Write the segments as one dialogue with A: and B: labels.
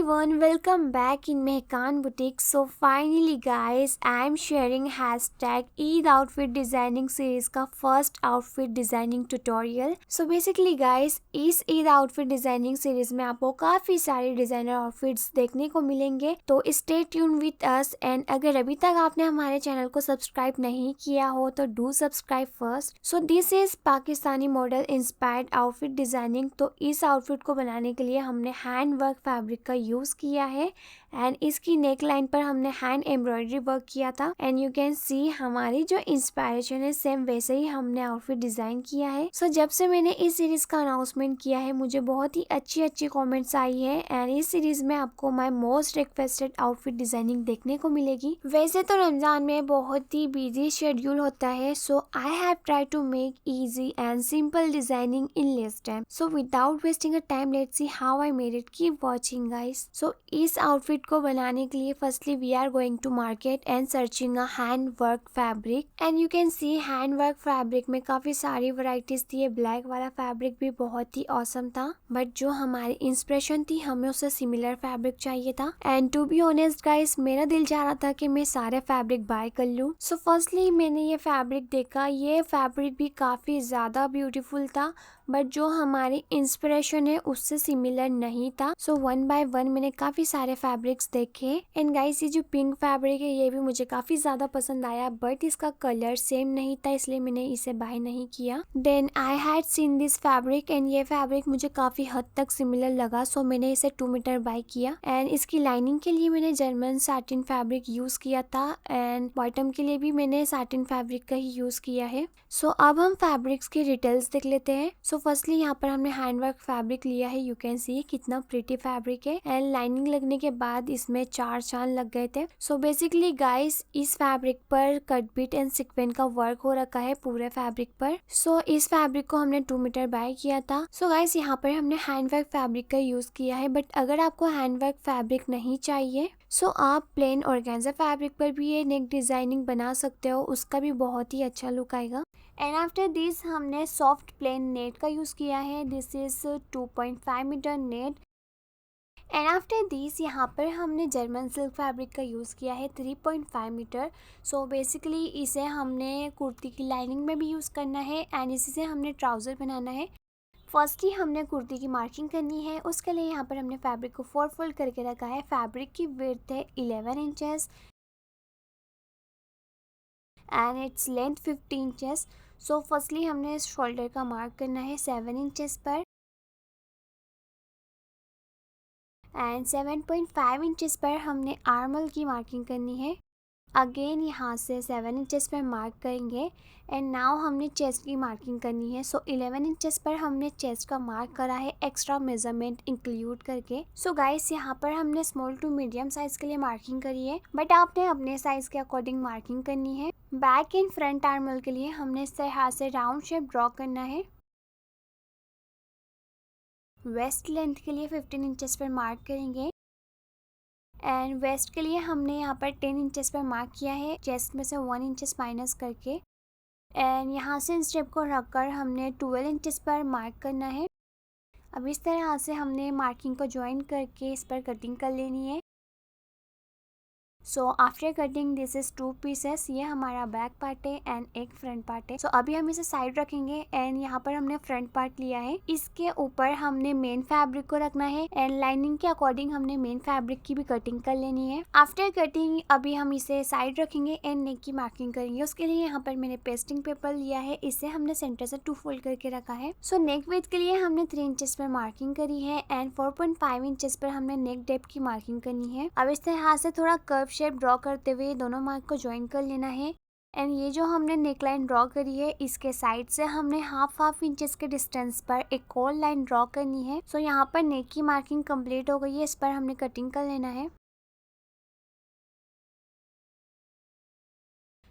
A: everyone, welcome back in Mehkan Boutique. So finally guys, I am sharing hashtag Eid outfit designing series का first outfit designing tutorial. So basically guys, इस Eid outfit designing series में आपको काफी सारे designer outfits देखने को मिलेंगे, तो stay tuned with us. And अगर अभी तक आपने हमारे चैनल को सब्सक्राइब नहीं किया हो तो do subscribe first. So this is Pakistani model inspired outfit designing. तो इस आउटफिट को बनाने के लिए हमने हैंड वर्क फैब्रिक का यूज किया है एंड इसकी नेक लाइन पर हमने हैंड एम्ब्रॉयडरी वर्क किया था. एंड यू कैन सी हमारी जो इंस्पायरेशन है सेम वैसे ही हमने आउटफिट डिजाइन किया है. सो जब से मैंने इस सीरीज का अनाउंसमेंट किया है मुझे बहुत ही अच्छी कमेंट्स आई है एंड इस सीरीज में आपको my most requested outfit designing देखने को मिलेगी. वैसे तो रमजान में बहुत ही बिजी शेड्यूल होता है, so I have try to make easy and simple designing in less time. So without wasting a time let's see how I made it. Keep watching guys. So इस आउटफिट को बनाने के लिए firstly we are going to market and searching a hand work fabric. And you can see hand work fabric में काफी सारी varieties थी. ये ब्लैक वाला फैब्रिक भी बहुत ही ऑसम था, बट जो हमारी इंस्पिरेशन थी हमें उससे सिमिलर फैब्रिक चाहिए था. And to be honest guys, मेरा दिल चाह रहा था कि मैं सारे फैब्रिक बाय कर लूं. सो फर्स्टली मैंने ये फैब्रिक देखा. ये फैब्रिक भी काफी ज्यादा ब्यूटीफुल था, बट जो हमारी इंस्पिरेशन है उससे सिमिलर नहीं था. सो वन बाय वन मैंने काफी सारे फैब्रिक्स देखे. एंड गाइस, ये जो पिंक फैब्रिक है ये भी मुझे काफी ज्यादा पसंद आया, बट इसका कलर सेम नहीं था इसलिए मैंने इसे बाय नहीं किया. Then I had seen this fabric and ये फैब्रिक मुझे काफी हद तक सिमिलर लगा, सो मैंने इसे 2 मीटर बाय किया. एंड इसकी लाइनिंग के लिए मैंने जर्मन साटिन फैब्रिक यूज किया था एंड बॉटम के लिए भी मैंने साटिन फैब्रिक का ही यूज किया है. सो अब हम फैब्रिक्स की डिटेल्स देख लेते हैं. सो फर्स्टली यहाँ पर हमने हैंडवर्क फैब्रिक लिया है. यू कैन सी कितना प्रिटी फैब्रिक है एंड लाइनिंग लगने के बाद इसमें 4 चांद लग गए थे. सो बेसिकली गाइस, इस फैब्रिक पर कट बीट एंड सिक्वेंस का वर्क हो रखा है पूरे फैब्रिक पर. सो इस फैब्रिक को हमने 2 मीटर बाय किया था. सो गाइस, यहाँ पर हमने हैंडवर्क फैब्रिक का यूज किया है, बट अगर आपको हैंडवर्क फैब्रिक नहीं चाहिए सो आप प्लेन ऑर्गेन्जा फैब्रिक पर भी ये नेक डिजाइनिंग बना सकते हो, उसका भी बहुत ही अच्छा लुक आएगा. एंड आफ्टर दिस हमने सॉफ्ट प्लेन नेट का यूज़ किया है. This is 2.5 metre net. And after this यहाँ पर हमने जर्मन सिल्क फैब्रिक का यूज़ किया है 3.5 मीटर. सो बेसिकली इसे हमने कुर्ती की लाइनिंग में भी यूज़ करना है एंड इसी से हमने ट्राउज़र बनाना है. फर्स्टली हमने कुर्ती की मार्किंग करनी है. उसके लिए यहाँ पर हमने फैब्रिक को 4 फोल्ड करके रखा है. फैब्रिक की विड्थ है 11 inches and its length 50 inches. So firstly हमने इस शोल्डर का मार्क करना है 7 इंचेस पर एंड 7.5 इंचेस पर हमने आर्मल की मार्किंग करनी है. अगेन यहाँ से 7 इंचेस पर मार्क करेंगे एंड नाउ हमने चेस्ट की मार्किंग करनी है. सो 11 इंचेस पर हमने चेस्ट का मार्क करा है एक्स्ट्रा मेजरमेंट इंक्लूड करके. सो गाइस, यहाँ पर हमने स्मॉल टू मीडियम साइज के लिए मार्किंग करी है, बट आपने अपने साइज के अकॉर्डिंग मार्किंग करनी है. बैक एंड फ्रंट आर्मल के लिए हमने इस तरह से राउंड शेप ड्रॉ करना है. वेस्ट लेंथ के लिए 15 इंचेस पर मार्क करेंगे एंड वेस्ट के लिए हमने यहाँ पर 10 इंचेस पर मार्क किया है, चेस्ट में से 1 इंचेस माइनस करके. एंड यहाँ से स्टेप को रखकर हमने 12 इंचेस पर मार्क करना है. अब इस तरह से हमने मार्किंग को ज्वाइन करके इस पर कटिंग कर लेनी है. So after cutting this is 2 pieces. ये हमारा बैक पार्ट है एंड एक फ्रंट पार्ट है. सो अभी हम इसे साइड रखेंगे एंड यहाँ पर हमने फ्रंट पार्ट लिया है. इसके ऊपर हमने मेन फैब्रिक को रखना है एंड लाइनिंग के अकॉर्डिंग हमने मेन फैब्रिक की भी कटिंग कर लेनी है. आफ्टर कटिंग अभी हम इसे साइड रखेंगे एंड नेक की मार्किंग करेंगे. उसके लिए यहाँ पर मैंने पेस्टिंग पेपर लिया है. इसे हमने सेंटर से 2 फोल्ड करके रखा है. सो नेक विड्थ के लिए हमने 3 इंचेस पर मार्किंग करी है एंड 4.5 इंचेस पर हमने नेक डेप्थ की मार्किंग करनी है. अब इस तरह से थोड़ा कर्व शेप ड्रॉ करते हुए दोनों मार्क को ज्वाइन कर लेना है. एंड ये जो हमने नेक लाइन ड्रॉ करी है इसके साइड से हमने हाफ इंचेस के डिस्टेंस पर एक और लाइन ड्रॉ करनी है. सो यहाँ पर नेक की मार्किंग कंप्लीट हो गई है. इस पर हमने कटिंग कर लेना है.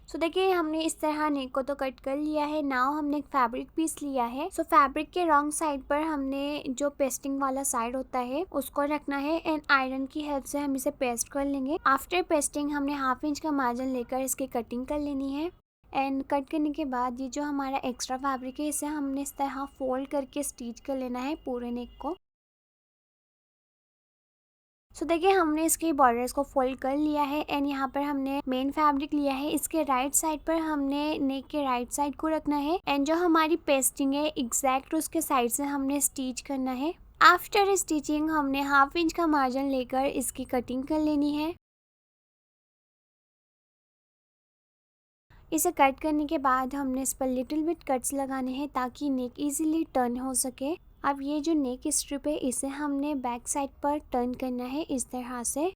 A: सो देखिए, हमने इस तरह नेक को तो कट कर लिया है. नाउ हमने एक फैब्रिक पीस लिया है. सो फैब्रिक के रॉन्ग साइड पर हमने जो पेस्टिंग वाला साइड होता है उसको रखना है एंड आयरन की हेल्प से हम इसे पेस्ट कर लेंगे. आफ्टर पेस्टिंग हमने हाफ इंच का मार्जिन लेकर इसकी कटिंग कर लेनी है. एंड कट करने के बाद ये जो हमारा एक्स्ट्रा फैब्रिक है इसे हमने इस तरह फोल्ड करके स्टिच कर लेना है पूरे नेक को. सो देखिए हमने इसके बॉर्डर्स को फोल्ड कर लिया है एंड यहाँ पर हमने मेन फैब्रिक लिया है। इसके राइट साइड पर हमने नेक के राइट साइड को रखना है एंड जो हमारी पेस्टिंग है एग्जैक्ट उसके साइड से हमने स्टिच करना है। आफ्टर स्टिचिंग हमने 1/2 इंच का मार्जिन लेकर इसकी कटिंग कर लेनी है। इसे कट करने के बाद हमने इस पर लिटिल बिट कट्स लगाने हैं ताकि नेक इजीली टर्न हो सके। अब ये जो नेक स्ट्रिप है इसे हमने बैक साइड पर टर्न करना है इस तरह से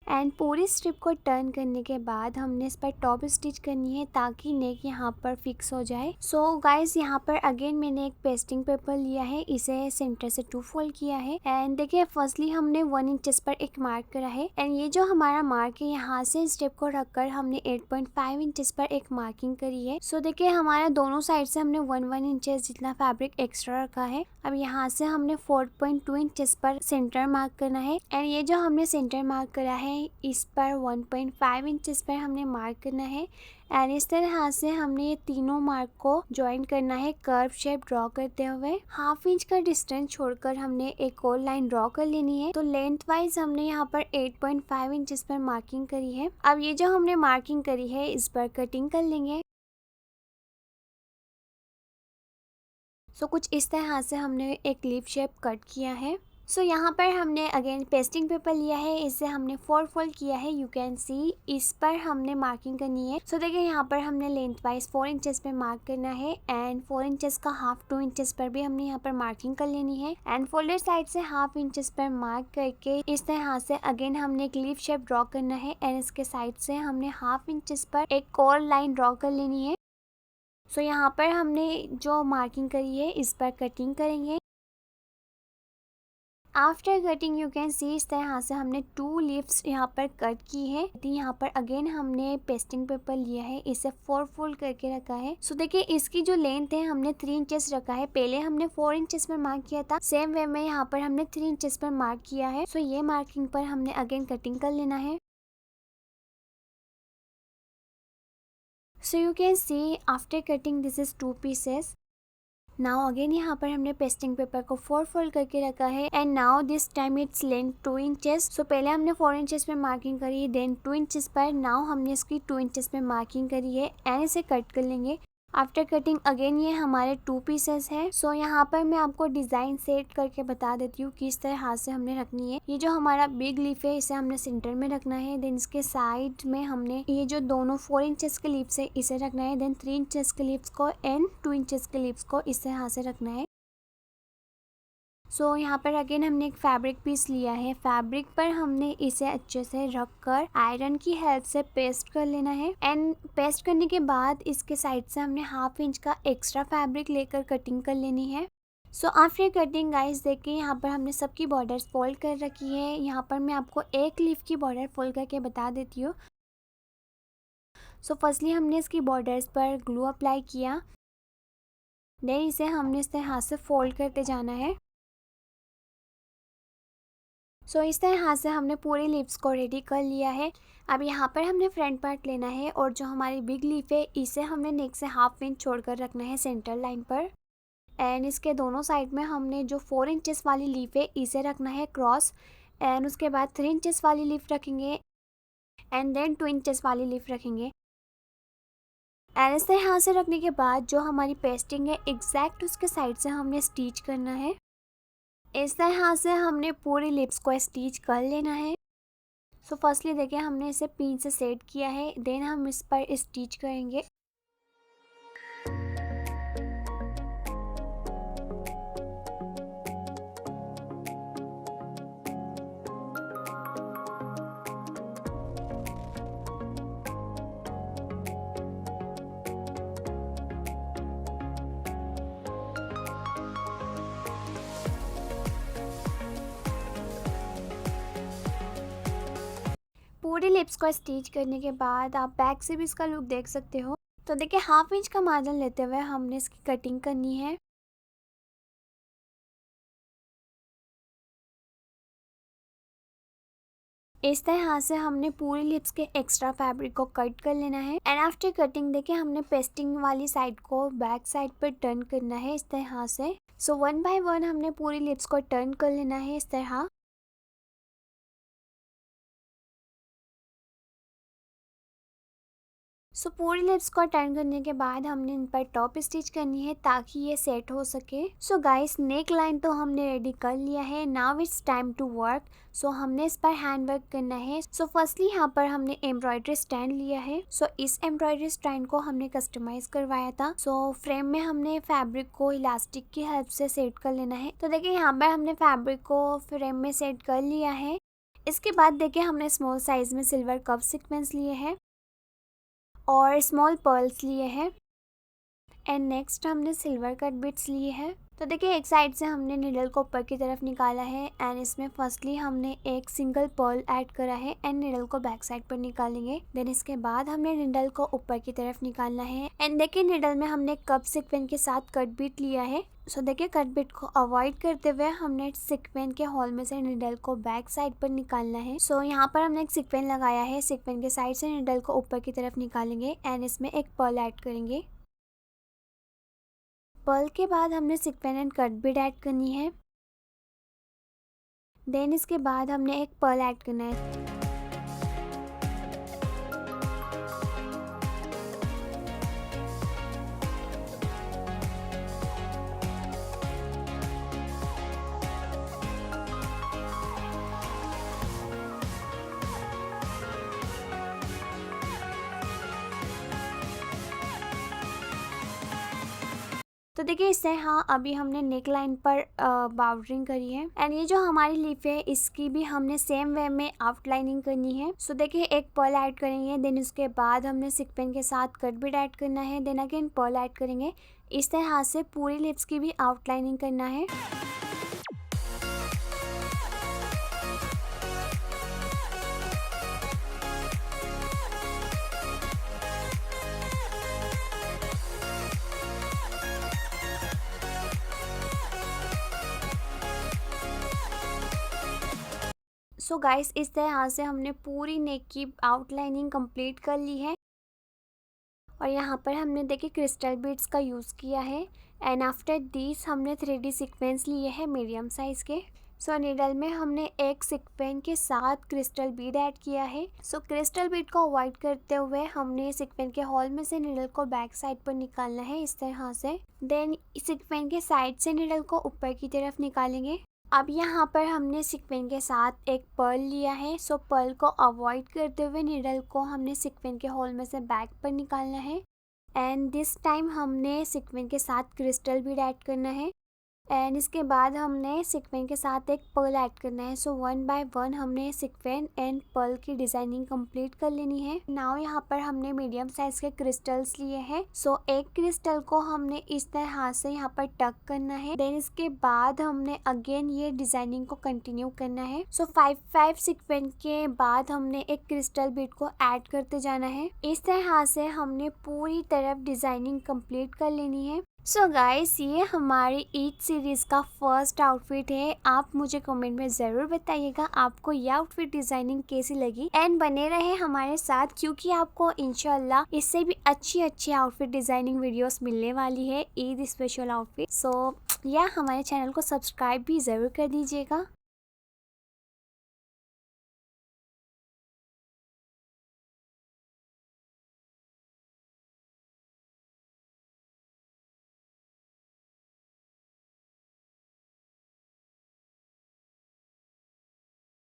A: एंड पूरी स्ट्रिप को टर्न करने के बाद हमने इस पर टॉप स्टिच करनी है ताकि नेक यहाँ पर फिक्स हो जाए। सो गाइस यहाँ पर अगेन मैंने एक पेस्टिंग पेपर लिया है, इसे सेंटर से 2 फोल्ड किया है एंड देखिए फर्स्टली हमने 1 इंचेस पर एक मार्क करा है एंड ये जो हमारा मार्क है यहाँ से स्ट्रिप को रखकर हमने 8.5 इंचेस पर एक मार्किंग करी है। सो देखिए हमारा दोनों साइड से हमने 1 इंचेस जितना फैब्रिक एक्स्ट्रा रखा है। अब यहाँ से हमने 4.2 इंचेस पर सेंटर मार्क करना है एंड ये जो हमने सेंटर मार्क करा है इस पर 1.5 इंचेस पर हमने मार्क करना है एंड इस तरह से हमने ये तीनों मार्क को ज्वाइन करना है कर्व शेप ड्रॉ करते हुए। 1/2 इंच का डिस्टेंस छोड़कर हमने एक और लाइन ड्रॉ कर लेनी है। तो लेंथ वाइज हमने यहाँ पर 8.5 इंचेस पर मार्किंग करी है। अब ये जो हमने मार्किंग करी है इस पर कटिंग कर लेंगे। सो कुछ इस तरह से हमने एक लीफ शेप कट किया है। सो यहाँ पर हमने अगेन पेस्टिंग पेपर लिया है, इसे हमने 4 फोल्ड किया है। यू कैन सी इस पर हमने मार्किंग करनी है। सो देखिए यहाँ पर हमने लेंथ वाइज 4 इंचेस पे मार्क करना है एंड 4 इंचेस का हाफ 2 इंचेस पर भी हमने यहाँ पर मार्किंग कर लेनी है एंड फोल्डेड साइड से 1/2 इंचेस पर मार्क करके इस तरह से अगेन हमने एक लीफ शेप ड्रॉ करना है एंड इसके साइड से हमने 1/2 इंचेस पर एक और लाइन ड्रॉ कर लेनी है। सो यहाँ पर हमने जो मार्किंग करी है इस पर कटिंग करेंगे। आफ्टर कटिंग यू कैन सी इस तरह से हमने 2 लीव्स यहाँ पर कट की है। यहाँ पर अगेन हमने पेस्टिंग पेपर लिया है, इसे 4 फोल्ड करके रखा है। सो देखिए इसकी जो लेंथ है हमने 3 इंचेस रखा है। पहले हमने 4 इंचेस पर मार्क किया था, सेम वे में यहाँ पर हमने 3 इंचेस पर मार्क किया है। सो ये मार्किंग पर हमने अगेन कटिंग कर लेना है। So you can C after cutting this is 2 pieces. Now again यहाँ पर हमने पेस्टिंग पेपर को 4 फोल्ड करके रखा है and now this time it's length 2 inches. So पहले हमने 4 इंचेस पे मार्किंग करी, देन 2 इंचेस पर, नाउ हमने इसकी 2 इंचेस पे मार्किंग करी है एंड इसे कट कर लेंगे। आफ्टर कटिंग अगेन ये हमारे 2 पीसेस है। सो यहाँ पर मैं आपको डिजाइन सेट करके बता देती हूँ किस तरह से हमने रखनी है। ये जो हमारा बिग लीफ है इसे हमने सेंटर में रखना है, देन इसके साइड में हमने ये जो दोनों 4 इंचेस के लीव्स है इसे रखना है, देन 3 इंचेस के लीव्स को एंड 2 इंचेस के लीव्स को इस तरह से रखना है। सो यहाँ पर अगेन हमने एक फैब्रिक पीस लिया है, फैब्रिक पर हमने इसे अच्छे से रख कर आयरन की हेल्प से पेस्ट कर लेना है एंड पेस्ट करने के बाद इसके साइड से हमने 1/2 इंच का एक्स्ट्रा फैब्रिक लेकर कटिंग कर लेनी है। सो आफ्टर कटिंग गाइस देखिए यहाँ पर हमने सबकी बॉर्डर्स फोल्ड कर रखी है। यहाँ पर मैं आपको एक लीफ की बॉर्डर फोल्ड करके बता देती हूँ। सो फर्स्टली हमने इसकी बॉर्डर्स पर ग्लू अप्लाई किया, देन इसे हमने इस तरह से फोल्ड करते जाना है। सो इस तरह से हमने पूरे लीव्स को रेडी कर लिया है। अब यहाँ पर हमने फ्रंट पार्ट लेना है और जो हमारी बिग लीफ है इसे हमने नेक से 1/2 इंच छोड़कर रखना है सेंटर लाइन पर एंड इसके दोनों साइड में हमने जो 4 इंचेस वाली लीफ है इसे रखना है क्रॉस एंड उसके बाद 3 इंचेस वाली लीफ रखेंगे एंड देन 2 इंचेस वाली लीफ रखेंगे एंड इस तरह से रखने के बाद जो हमारी पेस्टिंग है एग्जैक्ट उसके साइड से हमने स्टिच करना है। इस तरह से हमने पूरी लिप्स को स्टिच कर लेना है। सो फर्स्टली देखिए हमने इसे पिन से सेट किया है, देन हम इस पर स्टिच करेंगे। पूरी लिप्स को स्टिच करने के बाद आप बैक से भी इसका लुक देख सकते हो। तो देखिए 1/2 इंच का मार्जिन लेते हुए हमने इसकी कटिंग करनी है। इस तरह से हमने पूरी लिप्स के एक्स्ट्रा फैब्रिक को कट कर लेना है एंड आफ्टर कटिंग देखिए हमने पेस्टिंग वाली साइड को बैक साइड पर टर्न करना है इस तरह से। सो 1 बाय 1 हमने पूरी लिप्स को टर्न कर लेना है इस तरह। सो पूरी लिप्स को टर्न करने के बाद हमने इन पर टॉप स्टिच करनी है ताकि ये सेट हो सके। सो गाइस नेक लाइन तो हमने रेडी कर लिया है, now it's time to work. So हमने इस पर हैंड वर्क करना है। सो फर्स्टली यहाँ पर हमने एम्ब्रॉयडरी स्टैंड लिया है। सो इस एम्ब्रॉयडरी स्टैंड को हमने कस्टमाइज करवाया था। सो फ्रेम में हमने फैब्रिक को इलास्टिक की हेल्प से सेट कर लेना है। तो देखिए यहाँ पर हमने फैब्रिक को फ्रेम में सेट कर लिया है। इसके बाद देखिए हमने स्मॉल साइज में सिल्वर कप सीक्वेंस लिए हैं और स्मॉल पर्ल्स लिए हैं एंड नेक्स्ट हमने सिल्वर कट बिट्स लिए हैं। तो देखिए एक साइड से हमने निडल को ऊपर की तरफ निकाला है एंड इसमें फर्स्टली हमने एक सिंगल पर्ल ऐड करा है एंड निडल को बैक साइड पर निकालेंगे। देन इसके बाद हमने निडल को ऊपर की तरफ निकालना है एंड देखिए निडल में हमने कप सीक्वेंस के साथ कट बिट लिया है। सो देखिए कट बिट को अवॉइड करते हुए हमने सीक्वेंस के होल में से निडल को बैक साइड पर निकालना है। सो यहाँ पर हमने एक सीक्वेंस लगाया है, सीक्वेंस के साइड से निडल को ऊपर की तरफ निकालेंगे एंड इसमें एक पर्ल ऐड करेंगे। पर्ल के बाद हमने sequence and cut bit add करनी है। देन इसके बाद हमने एक पर्ल ऐड करना है। तो देखिए इससे अभी हमने नेक लाइन पर बाउंड्रिंग करी है एंड ये जो हमारी लीफ है इसकी भी हमने सेम वे में आउटलाइनिंग करनी है। सो देखिए एक पर्ल ऐड करेंगे, देन उसके बाद हमने सीक्वेंस के साथ कट बिट ऐड करना है, देन अगेन पर्ल ऐड करेंगे। इस तरह से पूरी लिप्स की भी आउटलाइनिंग करना है। सो गाइस इस तरह से हमने पूरी नेक की आउटलाइनिंग कंप्लीट कर ली है और यहाँ पर हमने देखिए क्रिस्टल बीड्स का यूज़ किया है एंड आफ्टर दिस हमने 3D सीक्वेंस लिए हैं मीडियम साइज़ के। सो नीडल में हमने एक सीक्वेंस के साथ क्रिस्टल बीड ऐड किया है। सो क्रिस्टल बीड को अवॉइड करते हुए हमने सीक्वेंस के होल में से नीडल को बैक साइड पर निकालना है इस तरह से। देन सीक्वेंस के साइड से नीडल को ऊपर की तरफ निकालेंगे। अब यहाँ पर हमने सीक्वेंस के साथ एक पर्ल लिया है। सो पर्ल को अवॉइड करते हुए नीडल को हमने सीक्वेंस के होल में से बैक पर निकालना है एंड दिस टाइम हमने सीक्वेंस के साथ क्रिस्टल बीड ऐड करना है एंड इसके बाद हमने सीक्वेंस के साथ एक पर्ल ऐड करना है। सो वन बाय वन हमने सीक्वेंस एंड पर्ल की डिजाइनिंग कंप्लीट कर लेनी है। नाउ यहाँ पर हमने मीडियम साइज के क्रिस्टल्स लिए हैं। सो एक क्रिस्टल को हमने इस तरह से यहाँ पर टक करना है, देन इसके बाद हमने अगेन ये डिजाइनिंग को कंटिन्यू करना है। सो 5 सीक्वेंस के बाद हमने एक क्रिस्टल बीड को ऐड करते जाना है। इस तरह से हमने पूरी तरफ डिजाइनिंग कंप्लीट कर लेनी है। सो गाइस ये हमारी ईद सीरीज का फर्स्ट आउटफिट है। आप मुझे कमेंट में ज़रूर बताइएगा आपको ये आउटफिट डिजाइनिंग कैसी लगी एंड बने रहे हमारे साथ क्योंकि आपको इंशाल्लाह इससे भी अच्छी आउटफिट डिजाइनिंग वीडियोस मिलने वाली है, ईद स्पेशल आउटफिट। सो या हमारे चैनल को सब्सक्राइब भी ज़रूर कर दीजिएगा।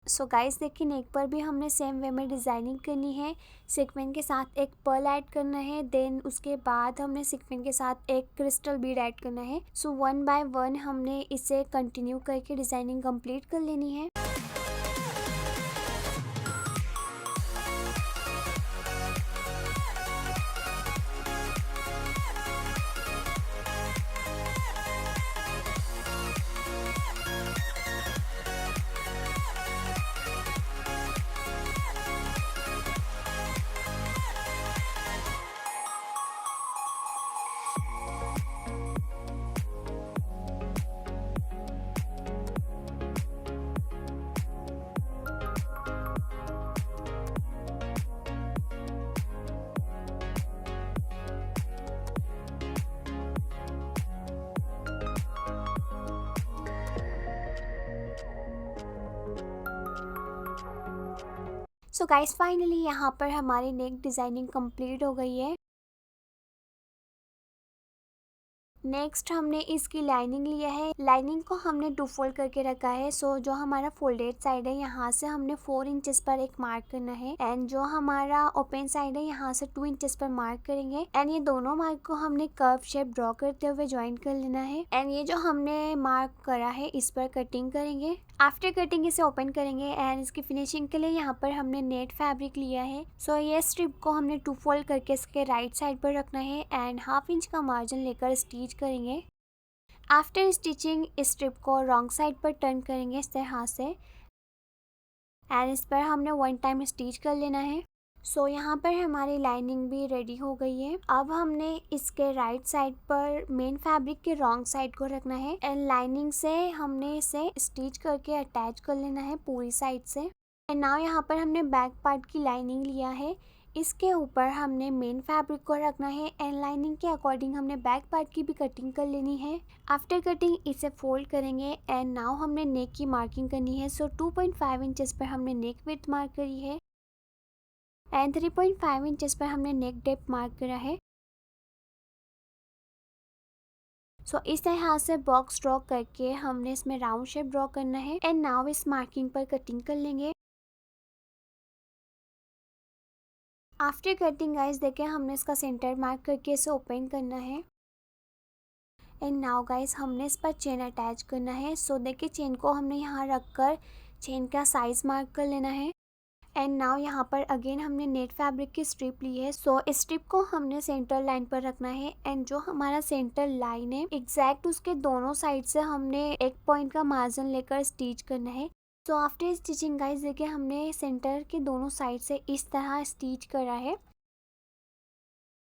A: सो गाइस देखिए नेक पर भी हमने सेम वे में डिज़ाइनिंग करनी है। सीक्वेंस के साथ एक पर्ल ऐड करना है, देन उसके बाद हमने सीक्वेंस के साथ एक क्रिस्टल बीड ऐड करना है। सो वन बाय वन हमने इसे कंटिन्यू करके डिज़ाइनिंग कंप्लीट कर लेनी है। सो गाइस फाइनली यहाँ पर हमारी नेक डिजाइनिंग कंप्लीट हो गई है। नेक्स्ट हमने इसकी लाइनिंग लिया है। लाइनिंग को हमने 2 फोल्ड करके रखा है। सो जो हमारा फोल्डेड साइड है यहाँ से हमने 4 इंचेस पर एक मार्क करना है एंड जो हमारा ओपन साइड है यहाँ से 2 इंचेस पर मार्क करेंगे एंड ये दोनों मार्क को हमने कर्व शेप ड्रॉ करते हुए ज्वाइन कर लेना है एंड ये जो हमने मार्क करा है इस पर कटिंग करेंगे। आफ्टर कटिंग इसे ओपन करेंगे एंड इसकी फिनिशिंग के लिए यहाँ पर हमने नेट फैब्रिक लिया है। सो ये स्ट्रिप को हमने 2 फोल्ड करके इसके राइट साइड पर रखना है एंड हाफ इंच का मार्जिन लेकर स्टिच करेंगे। आफ्टर स्टिचिंग इस स्ट्रिप को रॉन्ग साइड पर टर्न करेंगे इस तरह से एंड इस पर हमने 1 टाइम स्टिच कर लेना है। सो यहाँ पर हमारी लाइनिंग भी रेडी हो गई है। अब हमने इसके राइट साइड पर मेन फैब्रिक के रॉन्ग साइड को रखना है एंड लाइनिंग से हमने इसे स्टिच करके अटैच कर लेना है पूरी साइड से। एंड नाउ यहाँ पर हमने बैक पार्ट की लाइनिंग लिया है, इसके ऊपर हमने मेन फैब्रिक को रखना है एंड लाइनिंग के अकॉर्डिंग हमने बैक पार्ट की भी कटिंग कर लेनी है। आफ्टर कटिंग इसे फोल्ड करेंगे एंड नाउ हमने नेक की मार्किंग करनी है। सो 2.5 इंचेस पर हमने नेक विड्थ मार्क करी है एंड 3.5 इंचेस पर हमने नेक डेप्थ मार्क करा है। सो इस तरह से बॉक्स ड्रॉ करके हमने इसमें राउंड शेप ड्रॉ करना है एंड नाउ इस मार्किंग पर कटिंग कर लेंगे। आफ्टर कटिंग गाइस देखिए हमने इसका सेंटर मार्क करके इसे ओपन करना है एंड नाउ गाइस हमने इस पर चेन अटैच करना है। सो देखिए चेन को हमने यहाँ रखकर चेन का साइज मार्क कर लेना है एंड नाउ यहाँ पर अगेन हमने नेट फैब्रिक की स्ट्रिप ली है। सो इस स्ट्रिप को हमने सेंटर लाइन पर रखना है एंड जो हमारा सेंटर लाइन है एग्जैक्ट उसके दोनों साइड से हमने 1 पॉइंट का मार्जिन लेकर स्टिच करना है। सो आफ्टर स्टिचिंग गाइस देखिए हमने सेंटर के दोनों साइड से इस तरह स्टिच करा है।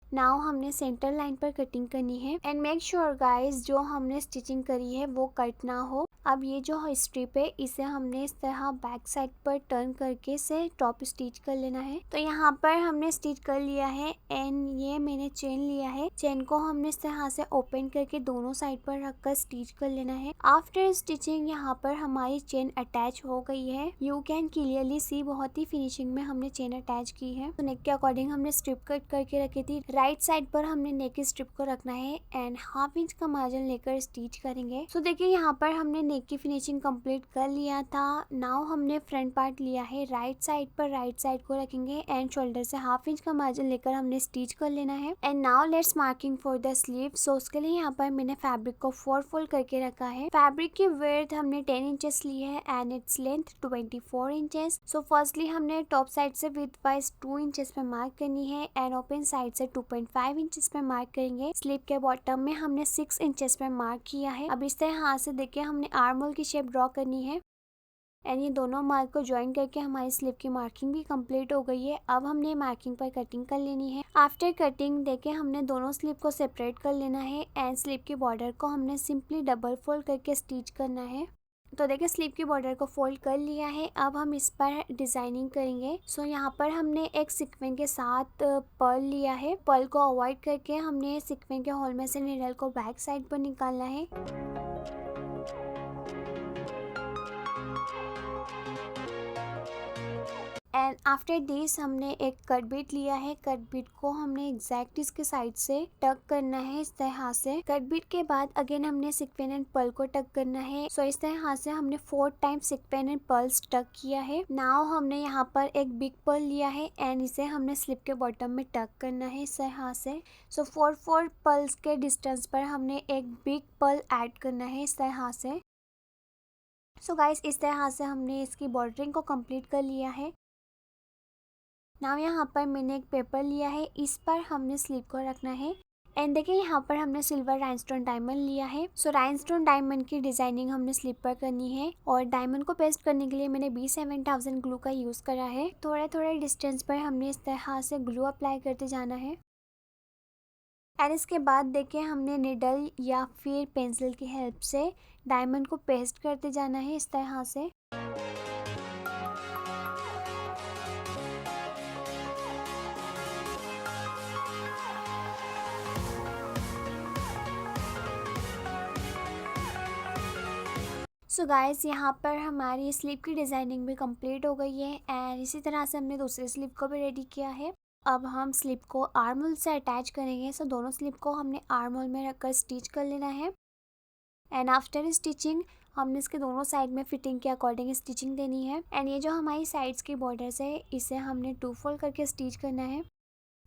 A: नाउ हमने सेंटर लाइन पर कटिंग करनी है एंड मेक श्योर गाइस जो हमने स्टिचिंग करी है वो कट ना हो। अब ये जो स्ट्रिप है इसे हमने इस तरह बैक साइड पर टर्न करके से टॉप स्टिच कर लेना है। तो यहाँ पर हमने स्टिच कर लिया है एंड ये मैंने चेन लिया है, चेन को हमने इस तरह से ओपन करके दोनों साइड पर रखकर स्टिच कर लेना है। आफ्टर स्टिचिंग यहाँ पर हमारी चेन अटैच हो गई है, यू कैन क्लियरली सी बहुत ही फिनिशिंग में हमने चेन अटैच की है। तो नेक के अकॉर्डिंग हमने स्ट्रिप कट करके रखी थी। राइट साइड पर हमने नेक की स्ट्रिप को रखना है एंड हाफ इंच का मार्जिन लेकर स्टिच करेंगे। सो देखिए यहाँ पर हमने नेक की फिनिशिंग कंप्लीट कर लिया था। नाउ हमने फ्रंट पार्ट लिया है, राइट साइड पर राइट साइड को रखेंगे एंड शोल्डर से हाफ इंच का मार्जिन लेकर हमने स्टिच कर लेना है। And now let's marking for the sleeve. So उसके लिए यहाँ पर मैंने फैब्रिक को 4 फोल्ड करके रखा है। फैब्रिक की विड्थ हमने 10 इंचेस ली है and its length 24 inches. So firstly हमने टॉप साइड से विड्थ वाइज 2 इंचेस पे मार्क करनी है एंड ओपन साइड से 2.5 इंचेस पे मार्क करेंगे। स्लीव के बॉटम में हमने 6 इंचेस पे मार्क किया है। अब इस तरह हाथ से देखिए हमने आर्म होल की शेप ड्रॉ करनी है एंड ये दोनों मार्क को ज्वाइन करके हमारी स्लीव की मार्किंग भी कंप्लीट हो गई है। अब हमने मार्किंग पर कटिंग कर लेनी है। आफ्टर कटिंग देखिए हमने दोनों स्लीव को सेपरेट कर लेना है एंड स्लीव की बॉर्डर को हमने सिंपली डबल फोल्ड करके स्टिच करना है। तो देखिए स्लीव की बॉर्डर को फोल्ड कर लिया है। अब हम इस पर डिजाइनिंग करेंगे। सो यहाँ पर हमने एक सीक्वेंस के साथ पर्ल लिया है। पर्ल को अवॉइड करके हमने सीक्वेंस के होल में से नीडल को बैक साइड पर निकालना है। एंड आफ्टर दिस हमने एक कट बीट लिया है। कट बीट को हमने एग्जैक्ट इसके साइड से टक करना है इस तरह से। कट बीट के बाद अगेन हमने सिक्वेंस एंड पर्ल को टक करना है। सो इस तरह से हमने 4 टाइम सिक्वेंस एंड पर्ल्स टक किया है। नाउ हमने यहाँ पर एक बिग पर्ल लिया है एंड इसे हमने स्लिप के बॉटम में टक करना है इस तरह से। सो 4 पर्ल्स के डिस्टेंस पर हमने एक बिग पर्ल ऐड करना है इस तरह से। सो गाइस इस तरह से हमने इसकी बॉर्डरिंग को कंप्लीट कर लिया है। नाउ यहाँ पर मैंने एक पेपर लिया है, इस पर हमने स्लीव को रखना है एंड देखिए यहाँ पर हमने सिल्वर राइनस्टोन डायमंड लिया है। सो राइनस्टोन डायमंड की डिजाइनिंग हमने स्लीव पर करनी है और डायमंड को पेस्ट करने के लिए मैंने B7000 ग्लू का यूज करा है। थोड़े थोड़े डिस्टेंस पर हमने इस तरह से ग्लू अप्लाई करते जाना है एंड इसके बाद देखिए हमने निडल या फिर पेंसिल की हेल्प से डायमंड को पेस्ट करते जाना है इस तरह से। सो गाइस यहाँ पर हमारी स्लीव की डिज़ाइनिंग भी कंप्लीट हो गई है एंड इसी तरह से हमने दूसरी स्लीव को भी रेडी किया है। अब हम स्लीव को आर्म होल से अटैच करेंगे। सो दोनों स्लीव को हमने आर्म होल में रखकर स्टिच कर लेना है एंड आफ्टर स्टिचिंग हमने इसके दोनों साइड में फिटिंग के अकॉर्डिंग स्टिचिंग देनी है एंड ये जो हमारी साइड्स की बॉर्डर्स है इसे हमने 2 फोल्ड करके स्टिच करना है।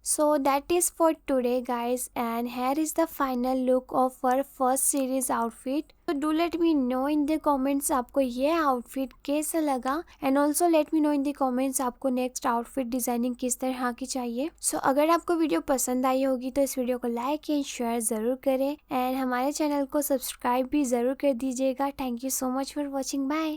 A: So that is for today guys, and here is the final look of our first series outfit. So do let me know in the comments आपको ये outfit कैसा लगा and also let me know in the comments आपको next outfit designing किस तरह की चाहिए। So अगर आपको वीडियो पसंद आई होगी तो इस वीडियो को लाइक एंड शेयर ज़रूर करें एंड हमारे चैनल को सब्सक्राइब भी ज़रूर कर दीजिएगा। Thank you so much for watching. Bye.